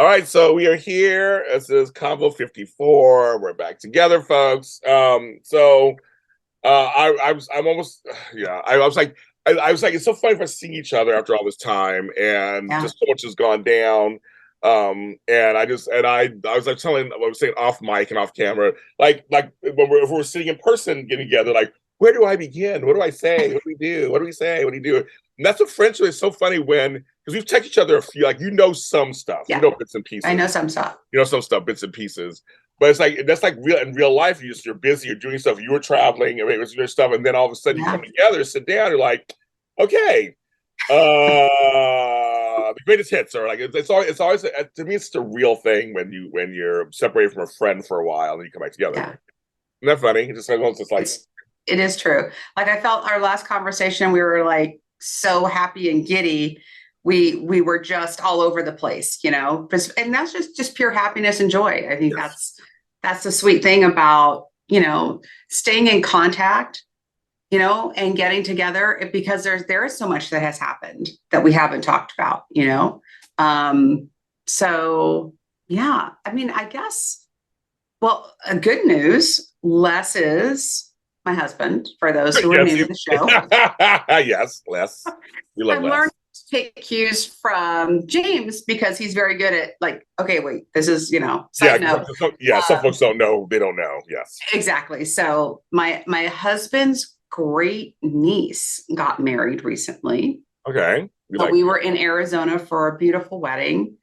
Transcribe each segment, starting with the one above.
right, so we are here. This is Convo54. We're back together, folks. I'm almost, yeah. I was like, it's so funny for seeing each other after all this time, and Yeah. just so much has gone down. I was like telling, I was saying off mic and off camera, like when if we're sitting in person getting together, like, where do I begin? What do I say? What do we do? What do we say? What do you do? And that's what friendship is so funny when because we've texted each other a few, like some stuff, Yeah. bits and I pieces, know some stuff. some stuff, bits and pieces. But it's like that's like real in real life. You're busy, you're doing stuff, you were traveling, I mean, it was your stuff, and then all of a sudden you come Yeah. together, sit down, you're like, okay, the greatest hits are like it's always to me it's the real thing when you're separated from a friend for a while and you come back together. Yeah. Isn't that funny? It's just like It is true. Like I felt our last conversation, we were like so happy and giddy. We were just all over the place, and that's just pure happiness and joy. I think yes, that's the sweet thing about, staying in contact, and getting together because there is so much that has happened that we haven't talked about. So yeah, I mean, I guess, well, good news, Les is my husband, for those who are yes, new to the show. yes, Les, we love I've learned Les. to take cues from James because he's very good at like, okay, wait, this is, Yeah, side note. some folks don't know. They don't know. Yes. Exactly. So my husband's great niece got married recently. Okay. We were in Arizona for a beautiful wedding.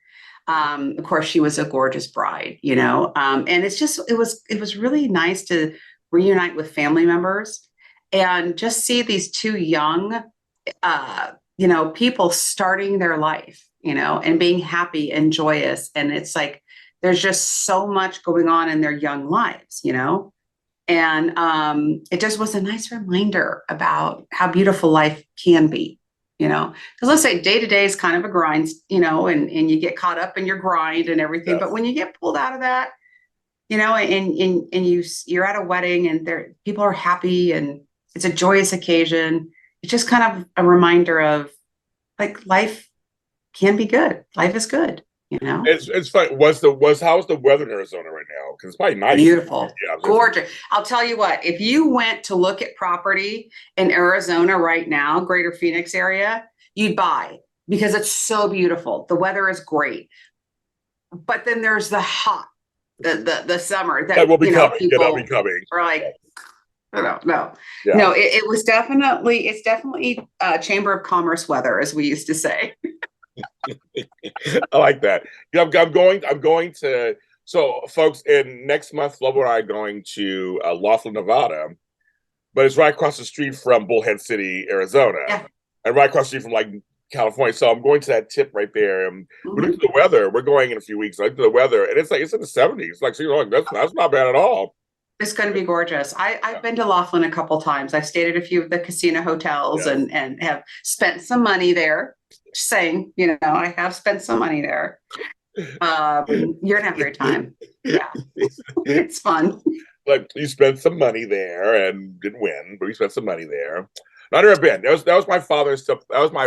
Of course, she was a gorgeous bride, and it was really nice to reunite with family members and just see these two young, people starting their life, and being happy and joyous. And it's like, there's just so much going on in their young lives. And it just was a nice reminder about how beautiful life can be, because let's say day to day is kind of a grind, and you get caught up in your grind and everything. But Yes. when you get pulled out of that, and you're at a wedding and people are happy and it's a joyous occasion, it's just kind of a reminder of like life can be good. Life is good. It's funny. How's the weather in Arizona right now? Because it's probably nice. Beautiful, Yeah. gorgeous. I'll tell you what, if you went to look at property in Arizona right now, greater Phoenix area, you'd buy because it's so beautiful. The weather is great. But then there's the hot, the summer That that, will be coming. Yeah, that'll be people coming. are like, no. Yeah. No, it's definitely Chamber of Commerce weather, as we used to say. I like that. I'm going to. So, folks, in next month, Flo and I are going to Laughlin, Nevada, but it's right across the street from Bullhead City, Arizona, Yeah. and right across the street from like California. So I'm going to that tip right there. And we looked Mhm. at the weather. We're going in a few weeks. I looked at the weather, and it's in the 70s. Like, so that's not bad at all. It's going to be gorgeous. I've been to Laughlin a couple times. I've stayed at a few of the casino hotels Yes. and have spent some money there. Just saying, I have spent some money there. You're gonna have a great time. Yeah, it's fun. Like you spent some money there and didn't win, but we spent some money there. I've never been. That was my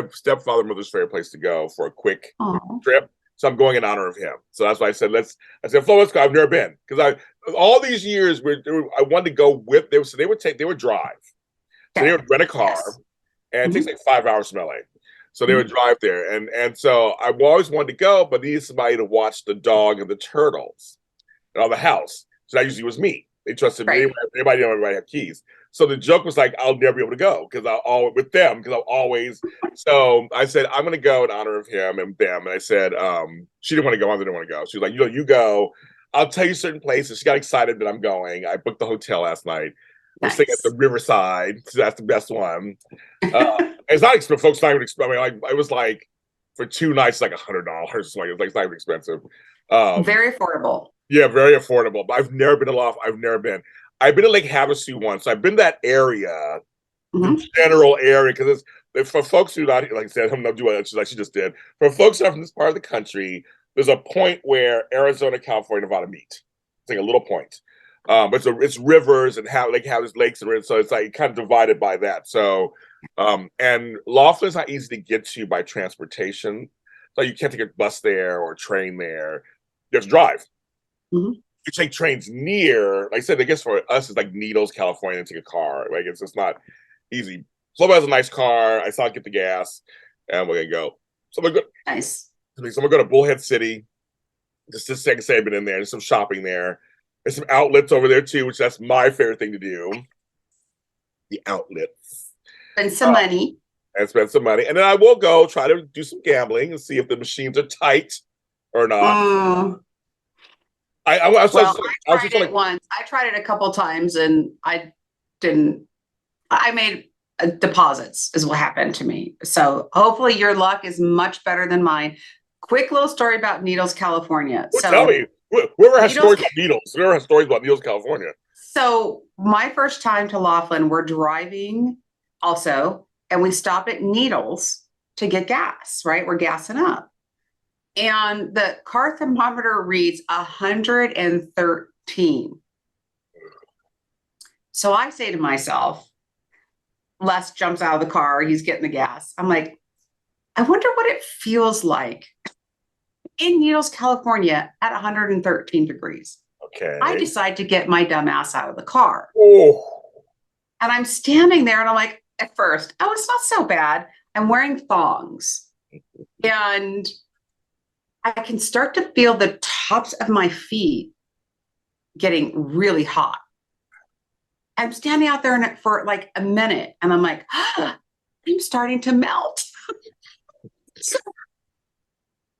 stepfather mother's favorite place to go for a quick Oh, trip. So I'm going in honor of him. So that's why I said I said, Flo, let's go. I've never been because I all these years I wanted to go with them. So they would drive. So they okay. would rent a car, Yes. and it takes Mhm. like 5 hours from LA. So they would Mhm. drive there, and so I always wanted to go, but needed somebody to watch the dog and the turtles and the house. So that usually was me. They trusted me. Right. Everybody had keys. So the joke was like, I'll never be able to go because I'll always with them because I'll always. So I said I'm going to go in honor of him and them. And I said she didn't want to go. I didn't want to go. She was like, you go. I'll tell you certain places. She got excited that I'm going. I booked the hotel last night. We're staying at the Nice. Riverside. So that's the best one. It's not expensive. Folks not even expensive. I mean, like it was like for 2 nights, like $100. Like it's not even expensive. Very affordable. Yeah, very affordable. But I've never been to Loft. I've never been. I've been to Lake Havasu once. So I've been to that area, the Mhm. general area, because it's for folks who not like I said, I'm not doing it like she just did. For folks who are from this part of the country, there's a point where Arizona, California, Nevada meet. It's like a little point. But it's rivers and have this lakes and rivers, so it's like kind of divided by that. So, and Laughlin's not easy to get to by transportation. So you can't take a bus there or a train there. You have to drive. Mhm. You take trains near, like I said, I guess for us, it's like Needles, California, and take a car. Like it's just not easy. Somebody has a nice car. I saw it get the gas, and we're gonna go. So we're good. Nice. So we're going to Bullhead City. Just to say I've been in there. There's some shopping there. There's some outlets over there too, which that's my favorite thing to do. The outlets. Spend some money. And spend some money. And then I will go try to do some gambling and see if the machines are tight or not. Mm. I was Well, just like, I tried it once. I tried it a couple times and I didn't. I made deposits is what happened to me. So hopefully your luck is much better than mine. Quick little story about Needles, California. well, So tell me, whoever has Needles, stories about needles, whoever has stories about Needles, California. so my first time to Laughlin, we're driving also, and we stop at Needles to get gas, right? We're gassing up. And the car thermometer reads 113. So I say to myself, Les jumps out of the car, he's getting the gas. I'm like, I wonder what it feels like in Needles, California at 113 degrees. Okay. I decide to get my dumb ass out of the car. Oh. And I'm standing there and I'm like, at first, oh, it's not so bad. I'm wearing thongs. And I can start to feel the tops of my feet getting really hot. I'm standing out there for like a minute and I'm like, ah, I'm starting to melt. So,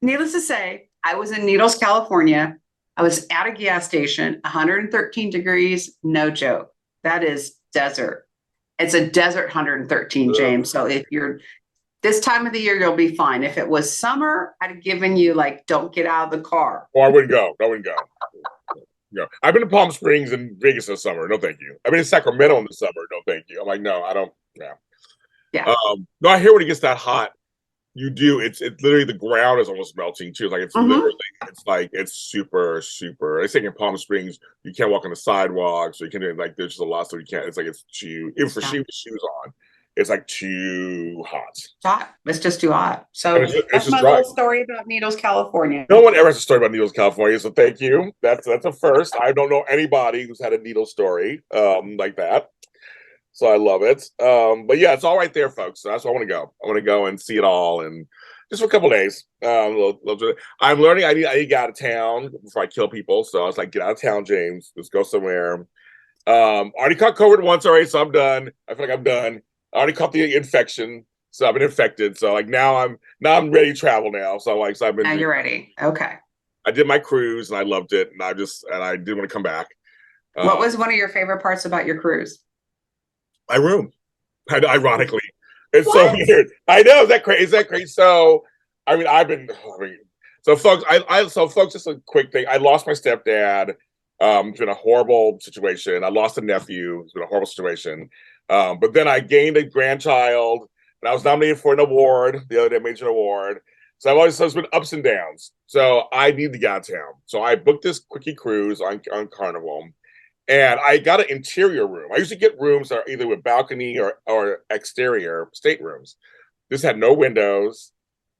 needless to say, I was in Needles, California. I was at a gas station, 113 degrees, no joke. That is desert. It's a desert 113, James. So if you're this time of the year, you'll be fine. If it was summer, I'd have given you like, don't get out of the car. Oh, I wouldn't go. I wouldn't go. No. I've been to Palm Springs and Vegas this summer. No, thank you. I've been in Sacramento in the summer. No, thank you. I'm like, no, I don't. No. Yeah. No, I hear when it gets that hot, you do. It's literally the ground is almost melting too. Like it's literally, it's like it's super, super. I think in Palm Springs, you can't walk on the sidewalk, so you can't like there's just a lot, so you can't. It's like it's too even for shoes on. It's like too hot. Hot. It's just too hot. So that's my little story about Needles, California. No one ever has a story about Needles, California. So thank you. That's a first. I don't know anybody who's had a needle story like that. So I love it. But yeah, it's all right there, folks. So that's where I want to go. I want to go and see it all, and just for a couple of days. I'm learning. I need to get out of town before I kill people. So I was like, get out of town, James. Let's go somewhere. Already caught COVID once already, so I'm done. I feel like I'm done. I already caught the infection, so I've been infected. So like now I'm ready to travel now. So like so I've been. Now you're ready. Okay. I did my cruise and I loved it, and I didn't want to come back. What was one of your favorite parts about your cruise? My room. Ironically, it's so weird. I know. Is that crazy? Is that crazy? So I mean, so folks, folks, just a quick thing. I lost my stepdad. It's been a horrible situation. I lost a nephew. It's been a horrible situation. But then I gained a grandchild, and I was nominated for an award, the other day, major award. So it's been ups and downs. So I need to get out of town. So I booked this quickie cruise on Carnival, and I got an interior room. I usually get rooms that are either with balcony or exterior staterooms. This had no windows,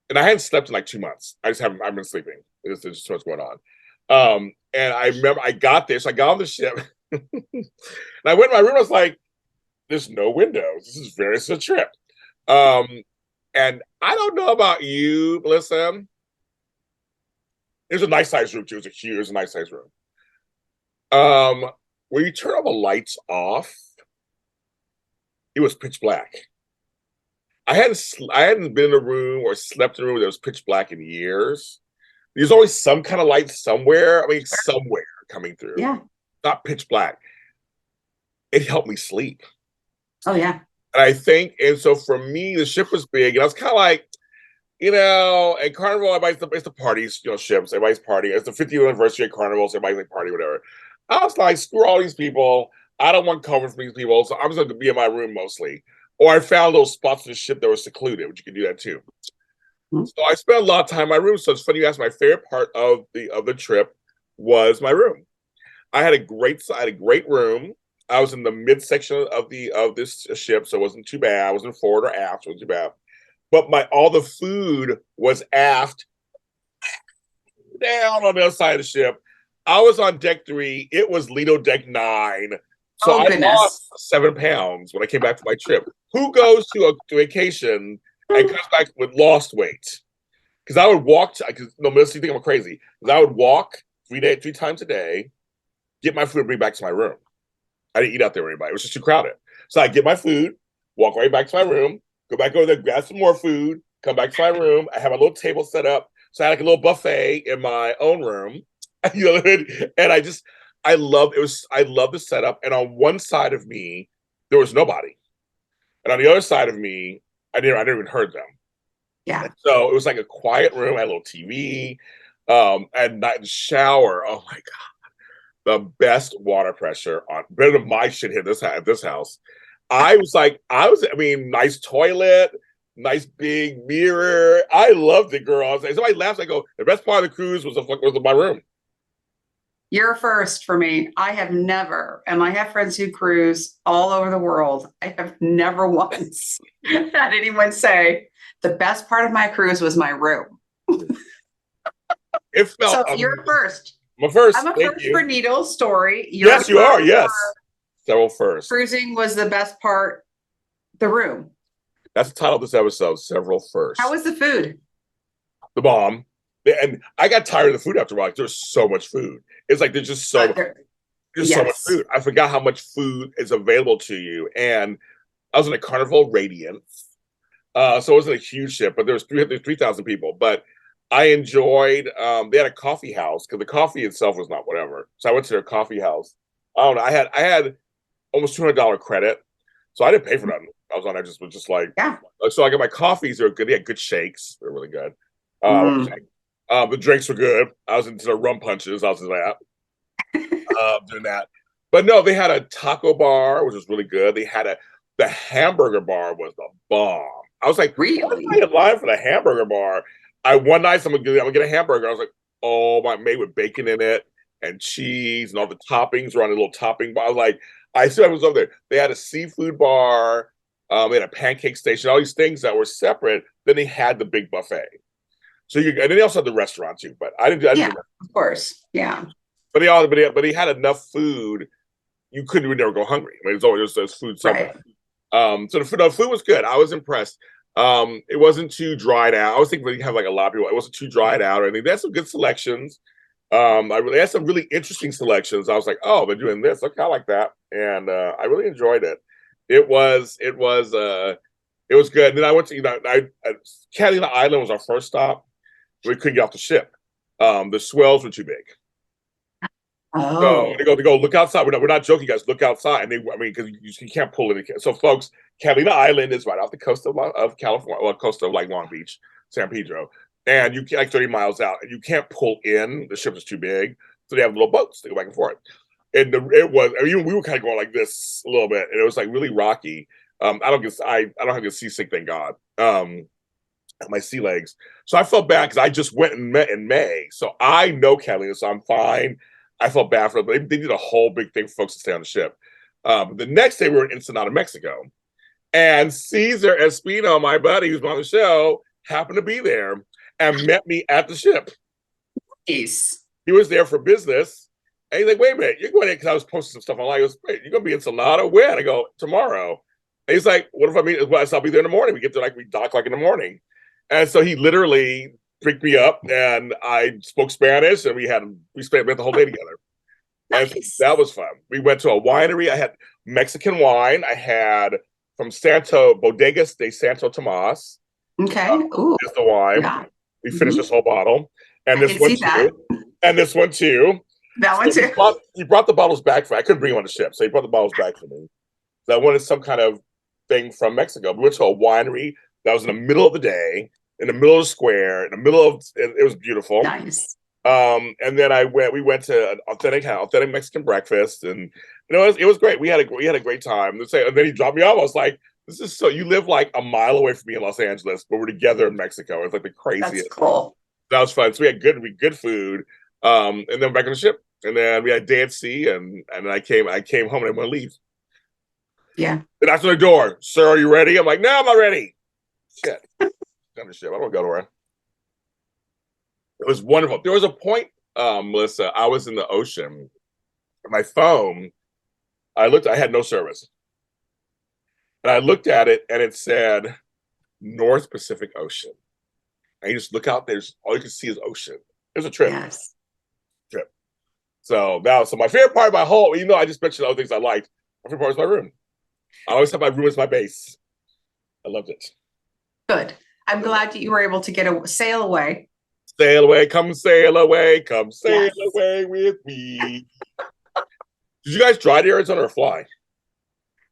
and I hadn't slept in like 2 months. I've been sleeping. It's just what's going on. And I remember I got this. I got on the ship, and I went in my room. I was like, "There's no windows. This is a trip." And I don't know about you, Melissa. It was a nice size room too. It was a nice size room. When you turn all the lights off, it was pitch black. I hadn't been in a room or slept in a room that was pitch black in years. There's always some kind of light somewhere. I mean, somewhere coming through. Yeah. Not pitch black. It helped me sleep. Oh, yeah. And I think, and so for me, the ship was big, and I was kind of like, at Carnival, it's the parties, ships, everybody's partying. It's the 50th anniversary of Carnival, so everybody's like party, whatever. I was like, screw all these people. I don't want cover from these people, so I'm just going to be in my room mostly. Or I found those spots in the ship that were secluded, which you can do that too. Mm-hmm. So I spent a lot of time in my room. So it's funny you asked. My favorite part of the trip was my room. I had a great room. I was in the midsection of this ship, so it wasn't too bad. I wasn't forward or aft, so it wasn't too bad. but my all the food was aft down on the other side of the ship. I was on deck 3. It was Lido deck 9. So Oh I goodness. lost 7 pounds when I came back from my trip. Who goes to a vacation and comes back with lost weight? Because I would walk. No, Melissa, you think I'm crazy? Because I would walk 3 times a day, get my food, and bring it back to my room. I didn't eat out there with anybody. It was just too crowded. So I get my food, walk right back to my room, go back over there, grab some more food, come back to my room. I have a little table set up. So I had like a little buffet in my own room. You know, and I love the setup. And on one side of me, there was nobody. And on the other side of me, I never even heard them. Yeah. And so it was like a quiet room. I had a little TV, and night shower. Oh my the best water pressure on better than my shit here at this house. I mean, nice toilet, nice big mirror. I loved it, girl. I was like, somebody laughs. I go, the best part of the cruise was my room. You're a first for me. I have never, and I have friends who cruise all over the world. I have never once had anyone say the best part of my cruise was my room. It felt So you're a first. my first. I'm a Thank first you. for Needle's story. You're Yes, a you are. first Yes, for several first. cruising was the best part, the room. That's the title of this episode. Several first. How was the food? The bomb. And I got tired of the food after a while. There's so much food. It's like there's so much Yes. food. I forgot how much food is available to you. And I was in a Carnival Radiance. So it wasn't a huge ship, but there was 3,000 people. But I enjoyed, they had a coffee house because the coffee itself was not whatever. So I went to their coffee house. I don't know. I had almost $200 credit. So I didn't pay for nothing. I was on there was just like, Yeah. so I got my coffees. They're good. They had good shakes. They're really good. Mm. The drinks were good. I was into the rum punches. I was into that. Doing that. But no, they had a taco bar, which was really good. The hamburger bar was the bomb. I was like, why am I Really? in line for the hamburger bar? One night I'm gonna get a hamburger. I was like, oh my, made with bacon in it and cheese and all the toppings were on a little topping bar. I was like, I still was over there. They had a seafood bar, they had a pancake station, all these things that were separate. Then they had the big buffet. And then they also had the restaurant too. But I didn't Yeah, do that. of course. Yeah. But he had enough food. You couldn't never go hungry. I mean, there's food somewhere. Right. So the food was good. I was impressed. It wasn't too dried out. I was thinking we have like a lot of people. It wasn't too dried out or anything. They had some good selections. I really had some really interesting selections. I was like, oh, they're doing this. Okay, I like that, and I really enjoyed it. It was good. And then I went to Catalina Island was our first stop. We couldn't get off the ship. The swells were too big. So Oh, they go look outside. We're not joking, guys. Look outside. And because you can't pull it. So, folks, Catalina Island is right off the coast of California, well, coast of like Long Beach, San Pedro, and you like 30 miles out, and you can't pull in. The ship is too big, so they have little boats to go back and forth. And it was. I mean, we were kind of going like this a little bit, and it was like really rocky. I don't have a seasick, thank God. My sea legs. So I felt bad because I just went and met in May. So I know Catalina, so I'm fine. I felt bad for them. They did a whole big thing for folks to stay on the ship. The next day, we were in Ensenada, Mexico. And Cesar Espino, my buddy who's on the show, happened to be there and met me at the ship. nice. He was there for business. And he's like, wait a minute, you're going in because I was posting some stuff online. He goes, wait, you're going to be in Ensenada? When? I go, tomorrow. And he's like, what if I meet? Well, I'll be there in the morning. We get there we dock like in the morning. And so he literally picked me up and I spoke Spanish and we spent the whole day together. And Nice. that was fun. We went to a winery. I had Mexican wine. I had from Bodegas de Santo Tomas. Okay. Ooh, Is the wine. yeah. We finished this whole bottle. And I this can one see too. that. And this one too. That one So too. he brought the bottles back for me. I couldn't bring them on the ship. So he brought the bottles back for me. So I wanted some kind of thing from Mexico. We went to a winery that was in the middle of the day, in the middle of the square, in the middle of it was beautiful. Nice. And then we went to an authentic Mexican breakfast, and it was great. We had a great time. And then he dropped me off. I was like, this is so you live like a mile away from me in Los Angeles, but we're together in Mexico. It's like the craziest. That's cool. That was fun. So we had good food. And then back on the ship. And then we had a day at sea, and then I came home and I want to leave. Yeah. And that's on the door. Sir, are you ready? I'm like, no, I'm not ready. Shit. kind of ship. I don't go nowhere. It was wonderful. There was a point, Melissa, I was in the ocean. My phone, I had no service. And I looked at it and it said North Pacific Ocean. And you just look out, there's all you can see is ocean. It was a trip. Yes. Trip. So my favorite part of my whole, even though I just mentioned other things I liked, my favorite part was my room. I always have my room as my base. I loved it. Good. I'm glad that you were able to get a sail away. Sail away, come sail away with me. Did you guys drive to Arizona or fly?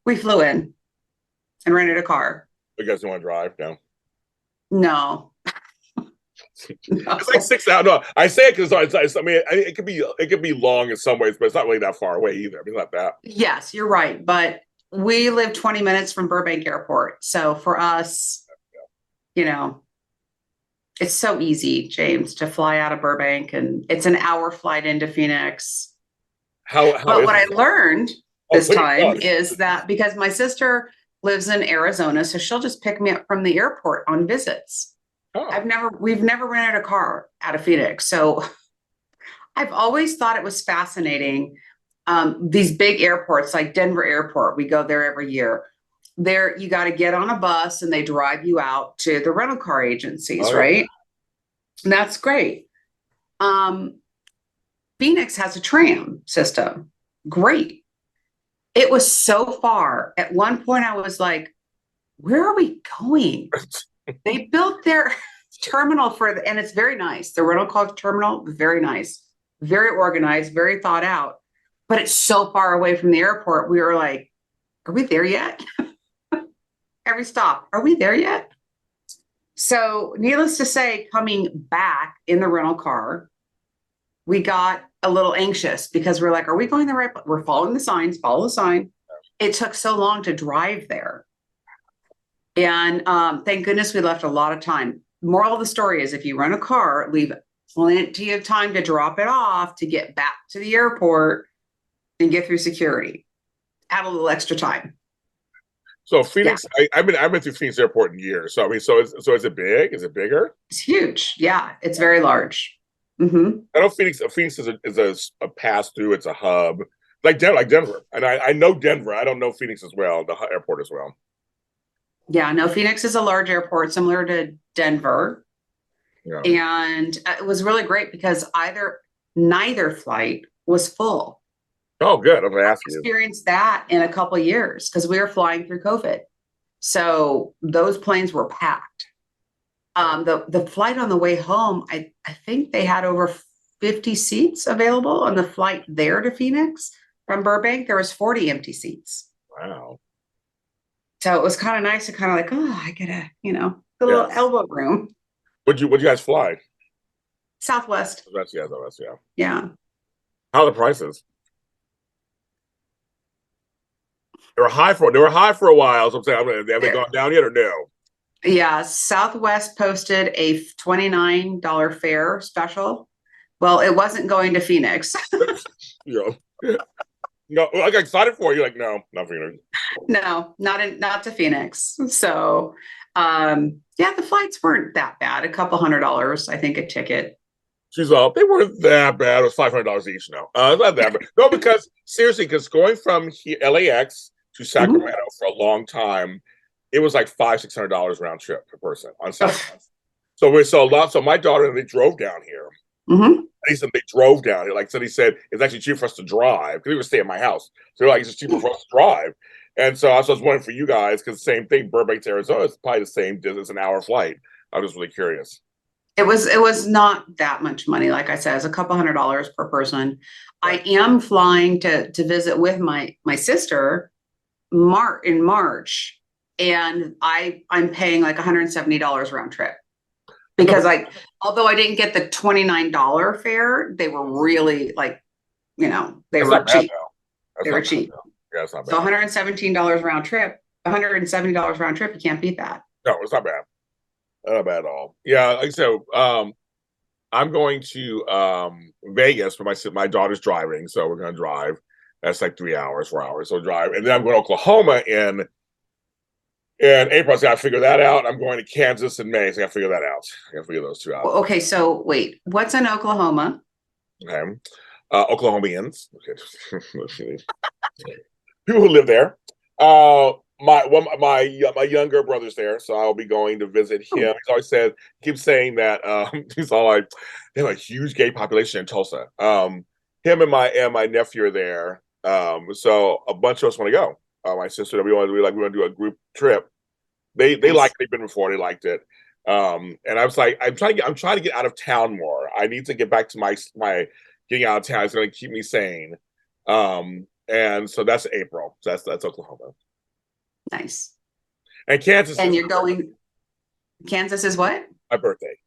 We flew in and rented a car. You guys don't want to drive? No. No. It's like 6 hours. No, I say it because I mean it could be long in some ways, but it's not really that far away either. I mean, not that. Yes, you're right. But we live 20 minutes from Burbank Airport. So for us, it's so easy, James, to fly out of Burbank, and it's an hour flight into Phoenix. But what I learned this time is that because my sister lives in Arizona, so she'll just pick me up from the airport on visits. Oh. We've never rented a car out of Phoenix. So I've always thought it was fascinating. These big airports like Denver Airport, we go there every year. There, you got to get on a bus and they drive you out to the rental car agencies, right? And that's great. Phoenix has a tram system. Great. It was so far. At one point, I was like, where are we going? They built their terminal and it's very nice. The rental car terminal, very nice, very organized, very thought out. But it's so far away from the airport. We were like, are we there yet? Every stop, are we there yet? So needless to say, coming back in the rental car, we got a little anxious because we're like, are we going the right place? We're following the signs, follow the sign. It took so long to drive there. And thank goodness we left a lot of time. Moral of the story is if you rent a car, leave plenty of time to drop it off, to get back to the airport and get through security. Add a little extra time. So Phoenix, yeah. I've been through Phoenix Airport in years. So I mean, so is it big? Is it bigger? It's huge. Yeah, it's very large. Mm-hmm. I know Phoenix is a pass through. It's a hub, like Denver, and I know Denver. I don't know Phoenix as well, the airport as well. Yeah, no, Phoenix is a large airport similar to Denver, and it was really great because neither flight was full. Oh, good. I'm going to ask you. Experienced that in a couple of years because we were flying through COVID. So those planes were packed. The flight on the way home, I think they had over 50 seats available on the flight there to Phoenix from Burbank. There was 40 empty seats. Wow. So it was kind of nice to kind of like, oh, I get a little elbow room. Would you guys fly? Southwest. Southwest, yeah. Yeah. How are the prices? They were high for a while. So I'm saying, have they gone down yet or no? Yeah, Southwest posted a $29 fare special. Well, it wasn't going to Phoenix. No, I got excited for you. Like, no, not Phoenix. No, not to Phoenix. So, the flights weren't that bad. A couple $100, I think, a ticket. She's all, they weren't that bad. It was $500 each. No, not that bad. No, because seriously, because going from LAX to Sacramento for a long time, it was like $500-600 round trip per person on Southwest. So my daughter and they drove down here. Mm-hmm. They drove down here. Like somebody said, it's actually cheaper for us to drive because we were staying at my house. So they're like, it's just cheaper for us to drive. And so I was wondering for you guys, because same thing, Burbank to Arizona is probably the same distance, an hour flight. I was really curious. It was not that much money. Like I said, it's a couple $100 per person. I am flying to visit with my sister in March, and I'm paying like $170 round trip because although I didn't get the $29 fare, they were really they were cheap. They were cheap. Yeah, it's not bad. So $117 round trip, $170 round trip. You can't beat that. No, it's not bad. Not bad at all. Yeah, like I said, I'm going to Vegas for my daughter's driving, so we're going to drive. That's like 3 hours, 4 hours. So drive, and then I'm going to Oklahoma in And April, so I got to figure that out. I'm going to Kansas in May, so I got to figure that out. I got to figure those two out. Okay, so wait, what's in Oklahoma? Okay. Oklahomians. Okay. People who live there. My younger brother's there, so I'll be going to visit him. Oh, He's always said, keeps saying that he's all like, they have a huge gay population in Tulsa. Him and my nephew are there. So a bunch of us want to go. My sister, we want to do a group trip. They nice. liked it. They've been before. They liked it. And I was like, I'm trying to get out of town more. I need to get back to my getting out of town. It's going to keep me sane. And so that's April. So that's Oklahoma. Nice. And Kansas And is you're going, Kansas is what? my birthday.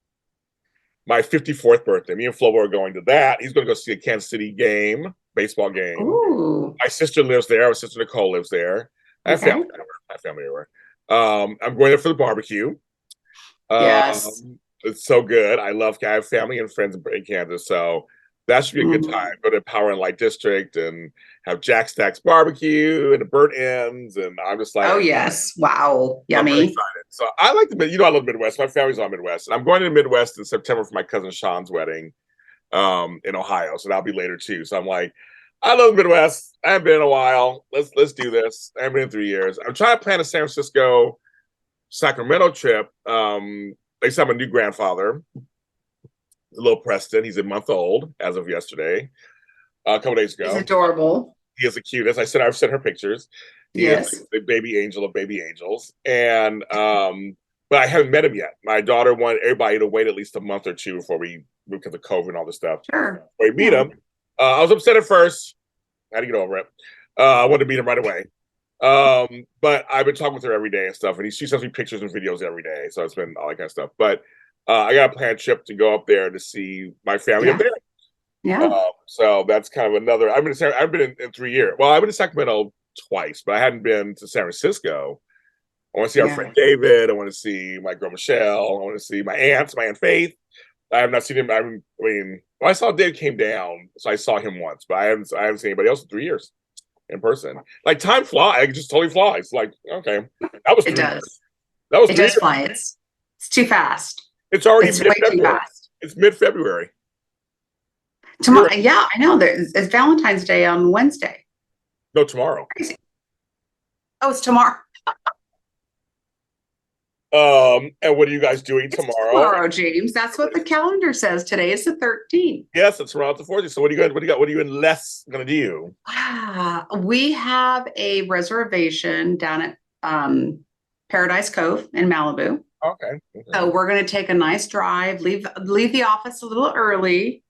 My 54th birthday. Me and Flo are going to that. He's going to go see a Kansas City game, baseball game. Ooh, My sister lives there. My sister Nicole lives there. I have okay. family everywhere. I have family everywhere. I'm going there for the barbecue. Yes. It's so good. I have family and friends in Kansas, so that should be a good time. Go to Power and Light District and have Jack Stack's barbecue and the burnt ends, and I'm just like, Oh, yes. Wow. I'm very Yummy. excited. So I like I love the Midwest. My family's all Midwest, and I'm going to the Midwest in September for my cousin Sean's wedding, in Ohio. So that'll be later too. So I'm like, I love the Midwest. I haven't been in a while. Let's do this. I haven't been in 3 years. I'm trying to plan a San Francisco, Sacramento trip. They said I'm a new grandfather. Little Preston, he's a month old as of yesterday, a couple days He's ago. adorable. He is the cutest. I've sent her pictures. He Yes. is the baby angel of baby angels. And but I haven't met him yet. My daughter wanted everybody to wait at least a month or two before we because of COVID and all this stuff. Sure. We meet him. I was upset at first. I had to get over it. I wanted to meet him right away. But I've been talking with her every day and stuff, and she sends me pictures and videos every day. So it's been all that kind of stuff. But I got a planned trip to go up there to see my family up there. Yeah. So that's kind of another. I've been in 3 years. Well, I've been to Sacramento twice, but I hadn't been to San Francisco. I want to see our friend David. I want to see my girl Michelle. I want to see my Aunt Faith. I have not seen him. I saw Dave came down, so I saw him once, but I haven't seen anybody else in 3 years in person. Like time flies, it just totally flies. Like, okay, that was 3 years. That was it 3 does years. fly. It's too fast. It's already way too fast. It's mid-February. Tomorrow, yeah, I know. It's Valentine's Day on Wednesday. No, tomorrow. Crazy. Oh, it's tomorrow. And what are you guys doing tomorrow? Tomorrow, James. That's what the calendar says. Today is the 13th. Yes, it's around the 14th. So what do you got? What are you and Les gonna do? We have a reservation down at Paradise Cove in Malibu. Okay. So we're going to take a nice drive, leave the office a little early,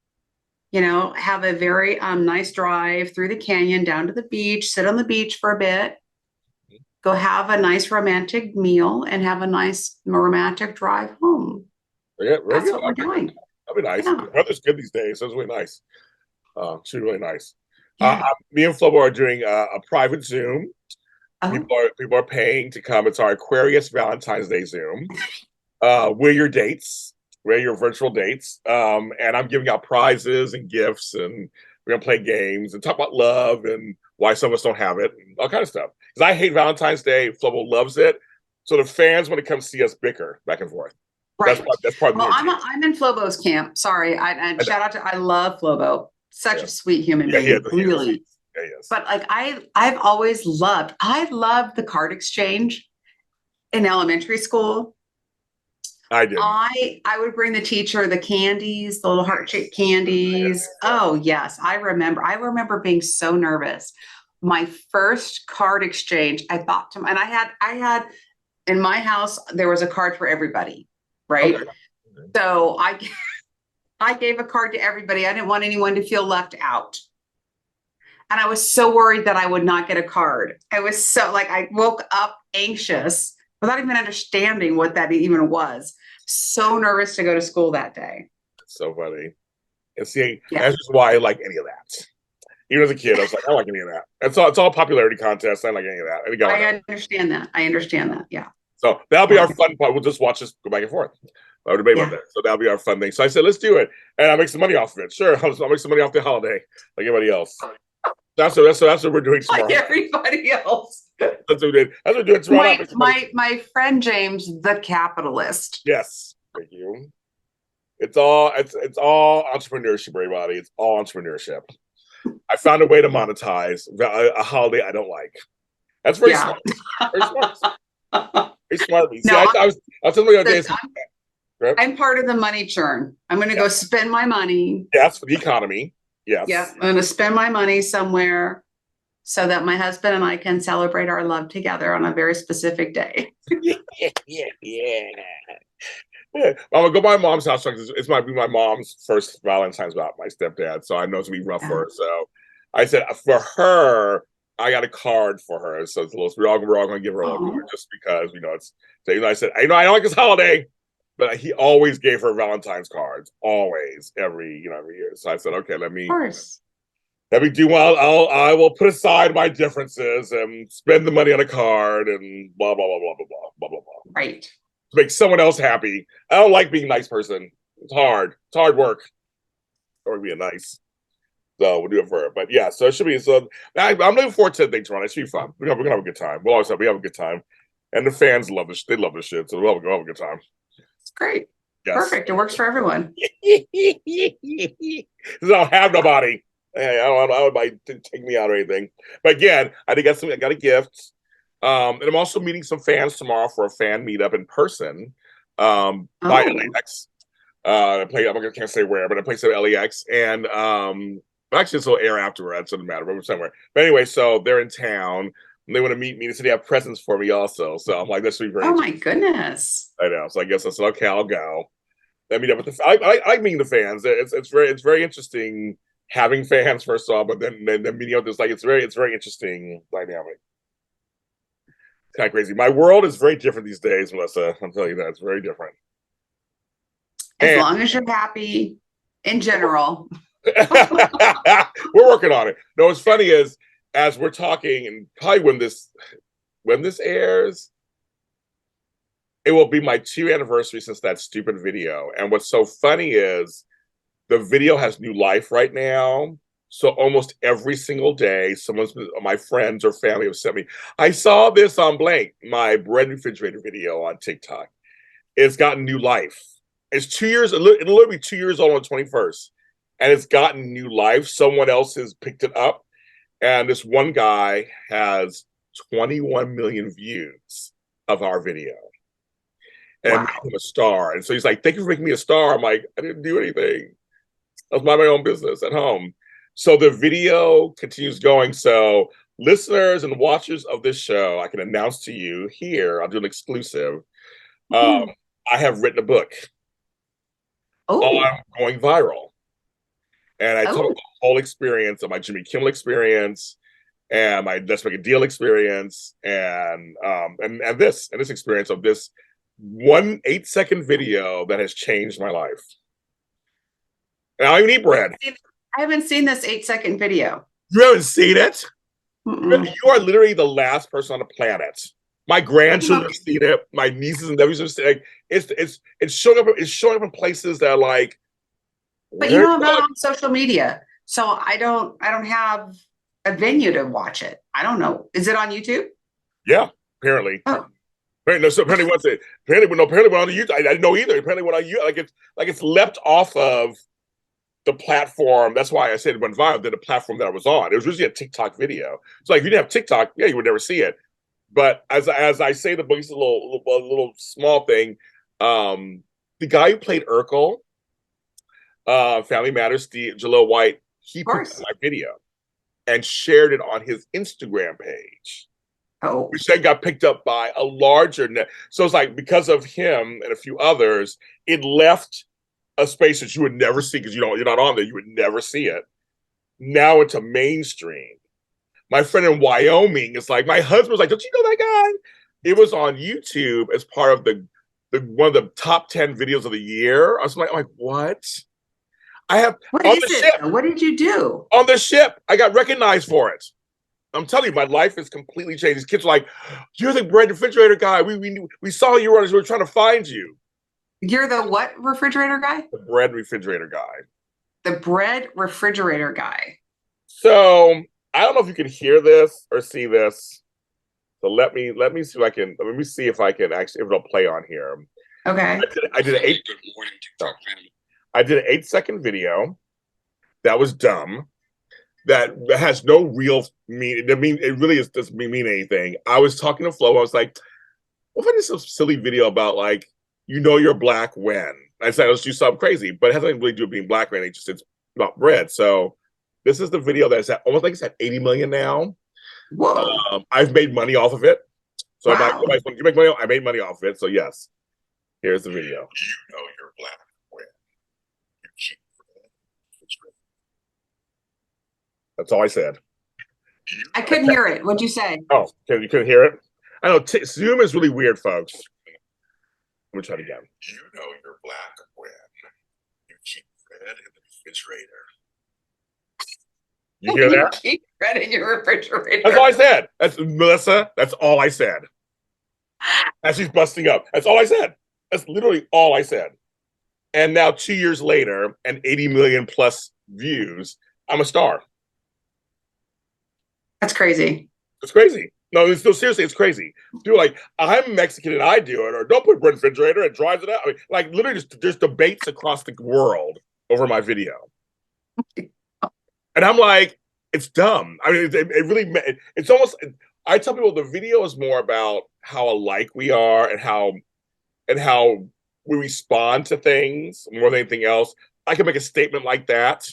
have a very nice drive through the canyon down to the beach, sit on the beach for a bit, go have a nice romantic meal, and have a nice romantic drive home. Yeah, that's what we're doing. That'd be nice. Yeah. The weather's good these days, so it's really nice. It's really nice. Yeah. Me and Flo are doing a private Zoom. People are paying to come. It's our Aquarius Valentine's Day Zoom. We're your dates. We're your virtual dates. And I'm giving out prizes and gifts, and we're gonna play games and talk about love and why some of us don't have it, and all kind of stuff. Because I hate Valentine's Day. Flo loves it. So the fans want to come see us bicker back and forth. Right. That's part of well, I'm in Flobo's camp. Sorry. And shout out I love Flobo. Such a sweet human being. Really. Yes. But like I've always loved the card exchange in elementary school. I did. I would bring the teacher the candies, the little heart-shaped candies. Oh yes. I remember being so nervous. My first card exchange, I thought to and I had in my house, there was a card for everybody, right? Okay. So I gave a card to everybody. I didn't want anyone to feel left out. And I was so worried that I would not get a card. I was so I woke up anxious without even understanding what that even was. So nervous to go to school that day. That's so funny. And see, that's just why I like any of that. Even as a kid, I was like, I don't like any of that. It's all popularity contests. I don't like any of that. I understand that. Yeah. So that'll be our fun part. We'll just watch us go back and forth. Our debate about that. So that'll be our fun thing. So I said, let's do it. And I'll make some money off of it. Sure, I'll make some money off the holiday like everybody else. That's what we're doing like tomorrow. everybody else. That's what we did. That's what we're doing tomorrow night. My friend James, the capitalist. Yes, thank you. It's all entrepreneurship, everybody. It's all entrepreneurship. I found a way to monetize a holiday I don't like. That's very Yeah. smart. Very smart. Very smart of me. See, No, I was telling you the other day. I'm part of the money churn. I'm going to go spend my money. Yes, for the economy. Yes. Yeah, I'm going to spend my money somewhere so that my husband and I can celebrate our love together on a very specific day. yeah. I'm gonna go by my mom's house because it's my mom's first Valentine's without my stepdad, so I know it's gonna be rough for her. So I said for her, I got a card for her. So it's a little, we're all gonna give her a little just because it's. So, I said I don't like this holiday, but he always gave her Valentine's cards, always every year. So I said, okay, let me do well. I will put aside my differences and spend the money on a card and blah blah blah blah blah blah blah blah. Right. To make someone else happy. I don't like being a nice person. It's hard. It's hard work. Or being nice. So we'll do it for her. But yeah, so it should be. So I'm looking forward to the thing tomorrow. It should be fun. We're gonna have a good time. We'll always have a good time. And the fans love this. They love this shit. So we'll have a good time. It's great. Yes. Perfect. It works for everyone. I don't have nobody. Hey, I don't like to take me out or anything. But again, I got a gift. And I'm also meeting some fans tomorrow for a fan meetup in person by LAX. I can't say where, but I place at LAX. And actually, this will air afterward. It doesn't matter, but we're somewhere. But anyway, so they're in town. And they want to meet me. They said they have presents for me also. So I'm like, this should be very my goodness. I know. So I guess I said, okay, I'll go. Let me meet up with I like meeting the fans. It's very interesting having fans first of all, but then meeting up. It's very interesting dynamic. Kind of crazy. My world is very different these days, Melissa. I'm telling you that it's very different. As long as you're happy, in general. We're working on it. No, what's funny is as we're talking, and probably when this airs, it will be my 2 anniversary since that stupid video. And what's so funny is the video has new life right now. So almost every single day, my friends or family have sent me, I saw this on blank, my bread refrigerator video on TikTok. It's gotten new life. It's 2 years, it'll literally be 2 years old on the 21st. And it's gotten new life. Someone else has picked it up. And this one guy has 21 million views of our video. And made him a star. And so he's like, thank you for making me a star. I'm like, I didn't do anything. I was minding my own business at home. So the video continues going. So listeners and watchers of this show, I can announce to you here, I'll do an exclusive. I have written a book on going viral. And I talk about the whole experience of my Jimmy Kimmel experience and my Let's Make a Deal experience and this experience of this 1 8-second video that has changed my life. And I don't even eat bread. I haven't seen this 8-second video. You haven't seen it? Mm-mm. You are literally the last person on the planet. My grandchildren have seen it. My nieces and nephews have seen it. It's showing up. It's showing up in places that are like. But I'm not on social media, so I don't have a venue to watch it. I don't know. Is it on YouTube? Yeah, apparently. Oh. Apparently what's it? Apparently on the YouTube. I didn't know either. Apparently when it's leapt off of the platform. That's why I said it went viral. The platform that I was on. It was usually a TikTok video. It's like if you didn't have TikTok, you would never see it. But as I say, the book is a little small thing. The guy who played Urkel, Family Matters, Jaleel White, he picked up my video and shared it on his Instagram page. Which then got picked up by a larger net. So it's like because of him and a few others, it left a space that you would never see because you're not on there. You would never see it. Now into mainstream. My friend in Wyoming is like, my husband was like, don't you know that guy? It was on YouTube as part of the one of the top 10 videos of the year. I was like, what? I have what on is the it? Ship. What did you do? On the ship. I got recognized for it. I'm telling you, my life has completely changed. These kids are like, you're the bread refrigerator guy. We saw you on us. We were trying to find you. You're the what refrigerator guy? The bread refrigerator guy. The bread refrigerator guy. So I don't know if you can hear this or see this. So let me see if I can actually if it'll play on here. Okay. I did an eight. Good morning, TikTok family. I did an 8-second video that was dumb. That has no real meaning. I mean, it really doesn't mean anything. I was talking to Flo. I was like, "What if I did some silly video about like, you're black when?" I said, "Let's do something crazy," but it has nothing really to do with being black when. It's about bread. So this is the video that's at almost like it's at 80 million now. Whoa. I've made money off of it. So I'm like, Wow. you make money? I made money off of it. So yes, here's the video. You're black when you keep bread. That's all I said. I couldn't hear it. What'd you say? Oh, you couldn't hear it? I know Zoom is really weird, folks. Let me try it again. You're black when you keep bread in the refrigerator. You hear that? Keep bread in your refrigerator. That's all I said. That's Melissa. That's all I said. As she's busting up. That's all I said. That's literally all I said. And now 2 years later and 80 million plus views, I'm a star. That's crazy. It's crazy. No, seriously, it's crazy. Dude, like, I'm Mexican and I do it, or don't put bread in the refrigerator, it dries it out. I mean, like, literally, there's debates across the world over my video. And I'm like, it's dumb. I mean, it really, it's almost, I tell people the video is more about how alike we are and how we respond to things more than anything else. I can make a statement like that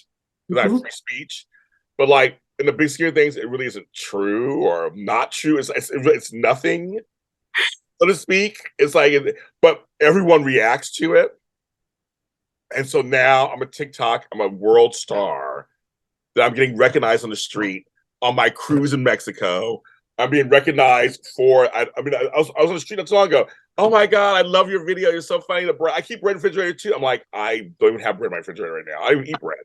because I have free speech, but like, in the big scheme of things, it really isn't true or not true. It's nothing, so to speak. It's like, but everyone reacts to it. And so now I'm a TikTok, I'm a world star that I'm getting recognized on the street on my cruise in Mexico. I'm being recognized for, I was on the street not too long ago. Oh my God, I love your video. You're so funny. I keep bread in the refrigerator too. I'm like, I don't even have bread in my refrigerator right now. I don't even eat bread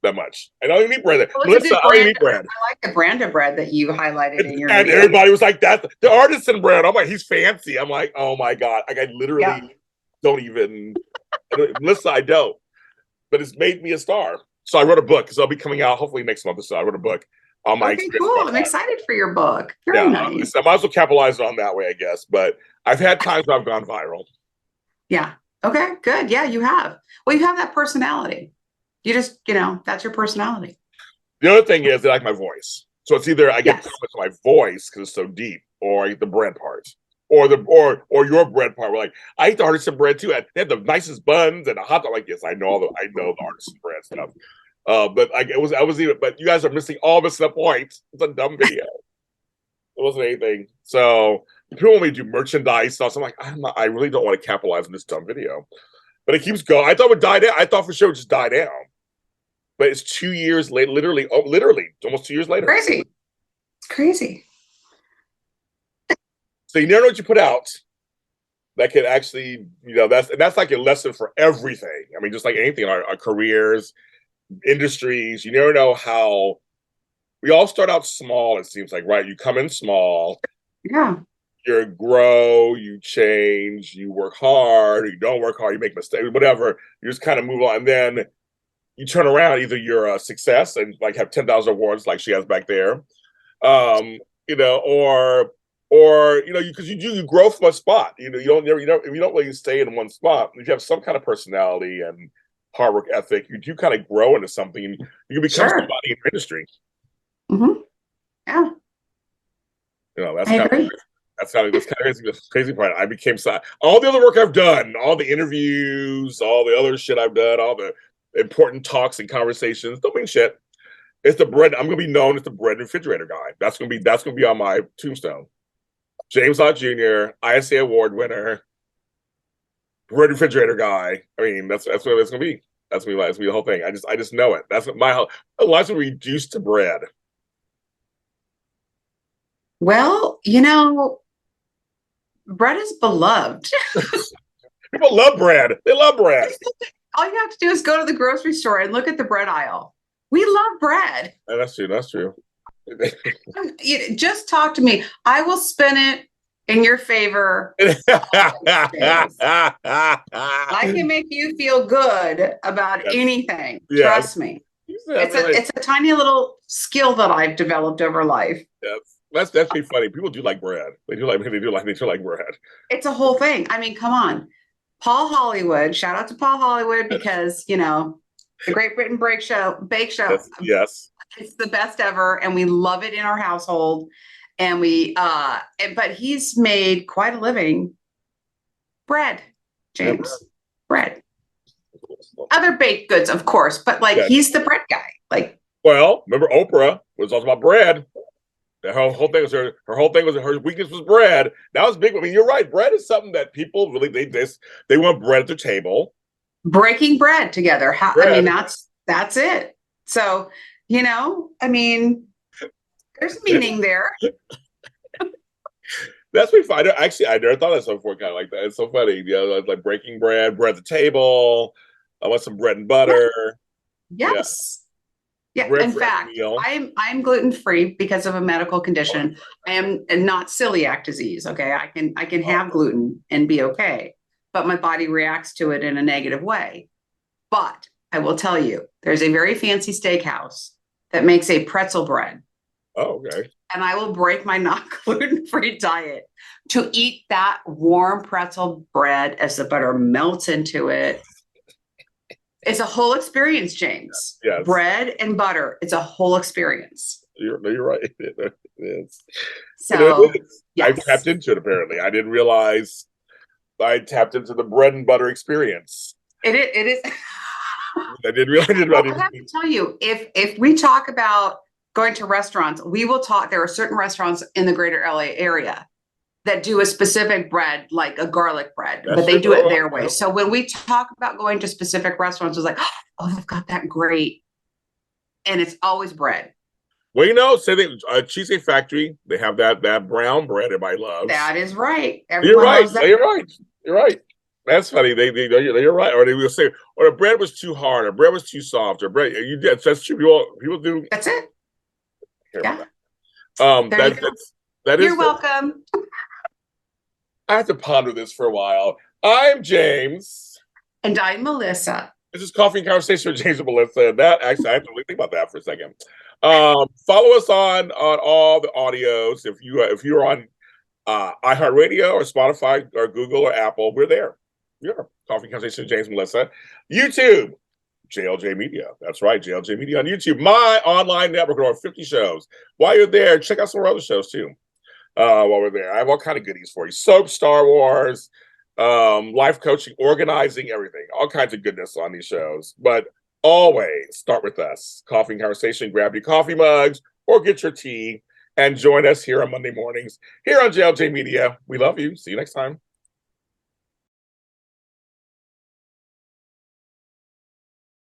that much. I don't even eat bread. Melissa, I don't even eat bread. I like the brand of bread that you highlighted in your and video. Everybody was like, "That's the artisan bread." I'm like, "He's fancy." I'm like, "Oh my God." Like, I literally don't even, Melissa, I don't. But it's made me a star. So I wrote a book because I'll be coming out hopefully next month or so. I wrote a book on my experience. Cool. I'm excited for your book. Very nice. I might as well capitalize on that way, I guess. But I've had times where I've gone viral. Yeah. Okay, good. Yeah, you have. Well, you have that personality. You just, that's your personality. The other thing is they like my voice. So it's either I get comments on my voice because it's so deep, or I get the bread part. Or your bread part. We're like, I eat the artisan bread too. They have the nicest buns and a hot dog. Like, yes, I know the artisan bread stuff. But but you guys are missing the point. It's a dumb video. It wasn't anything. So people want me to do merchandise stuff. So I'm like, I really don't want to capitalize on this dumb video. But it keeps going. I thought it would die down. I thought for sure it would just die down. But it's 2 years later, literally, almost 2 years later. Crazy. It's crazy. So you never know what you put out that can actually, that's like a lesson for everything. I mean, just like anything in our careers, industries, you never know how we all start out small, it seems like, right? You come in small. Yeah. You grow, you change, you work hard, you don't work hard, you make mistakes, whatever. You just kind of move on. And then you turn around, either you're a success and like have 10,000 awards like she has back there, or because you grow from a spot. You don't really stay in one spot. If you have some kind of personality and hard work ethic, you do kind of grow into something. You can become somebody in your industry. Mm-hmm. Yeah. That's kind of the crazy part. I became all the other work I've done, all the interviews, all the other shit I've done, all the important talks and conversations don't mean shit. It's the bread. I'm gonna be known as the bread refrigerator guy. That's gonna be on my tombstone. James Jr., ISA award winner, bread refrigerator guy. I mean, that's what it's gonna be. That's gonna be the whole thing. I just know it. That's what my life's reduced to bread. Well, bread is beloved. People love bread. They love bread. All you have to do is go to the grocery store and look at the bread aisle. We love bread. That's true. Just talk to me. I will spin it in your favor. I can make you feel good about anything. Trust me. It's a tiny little skill that I've developed over life. That's be funny. People do like bread. They do like bread. It's a whole thing. I mean, come on. Paul Hollywood, shout out to Paul Hollywood because, the Great Britain Bake Show, Yes. it's the best ever, and we love it in our household. And but he's made quite a living. Bread, James, bread. Other baked goods, of course, but he's the bread guy. Well, remember Oprah was also about bread. Her whole thing was her weakness was bread. That was big. I mean, you're right. Bread is something that people really they want bread at their table. Breaking bread together. I mean, that's it. So, I mean, there's meaning there. That's pretty fun. Actually, I never thought of that before. Kind of like that. It's so funny. Like breaking bread at the table. I want some bread and butter. Yes. Yeah. In fact, I'm gluten free because of a medical condition. I am not celiac disease. Okay, I can have gluten and be okay, but my body reacts to it in a negative way. But I will tell you, there's a very fancy steakhouse that makes a pretzel bread. Oh, okay. And I will break my not gluten-free diet to eat that warm pretzel bread as the butter melts into it. It's a whole experience, James. Yes. Bread and butter. It's a whole experience. You're right. It is. So yes. I tapped into it, apparently. I didn't realize I tapped into the bread and butter experience. It is. I didn't realize. I have to tell you, if we talk about going to restaurants, we will talk. There are certain restaurants in the greater LA area that do a specific bread, like a garlic bread, but they do it their way. So when we talk about going to specific restaurants, it's like, oh, they've got that great. And it's always bread. Well, say Cheesecake Factory, they have that brown bread everybody loves. That is right. You're right. You're right. That's funny. You're right. Or they will say, or the bread was too hard, or bread was too soft, or bread. That's true. People do. That's it. Yeah. You're welcome. I have to ponder this for a while. I'm James. And I'm Melissa. This is Coffee and Conversation with James and Melissa. And that actually, I have to really think about that for a second. Follow us on all the audios. If you're on iHeartRadio or Spotify or Google or Apple, we're there. Yeah. Coffee and Conversation with James and Melissa. YouTube. JLJ Media. That's right, JLJ Media on YouTube. My online network of over 50 shows. While you're there, check out some of our other shows too. While we're there, I have all kind of goodies for you. Soap, Star Wars, life coaching, organizing, everything. All kinds of goodness on these shows. But always start with us. Coffee and Conversation. Grab your coffee mugs or get your tea and join us here on Monday mornings here on JLJ Media. We love you. See you next time.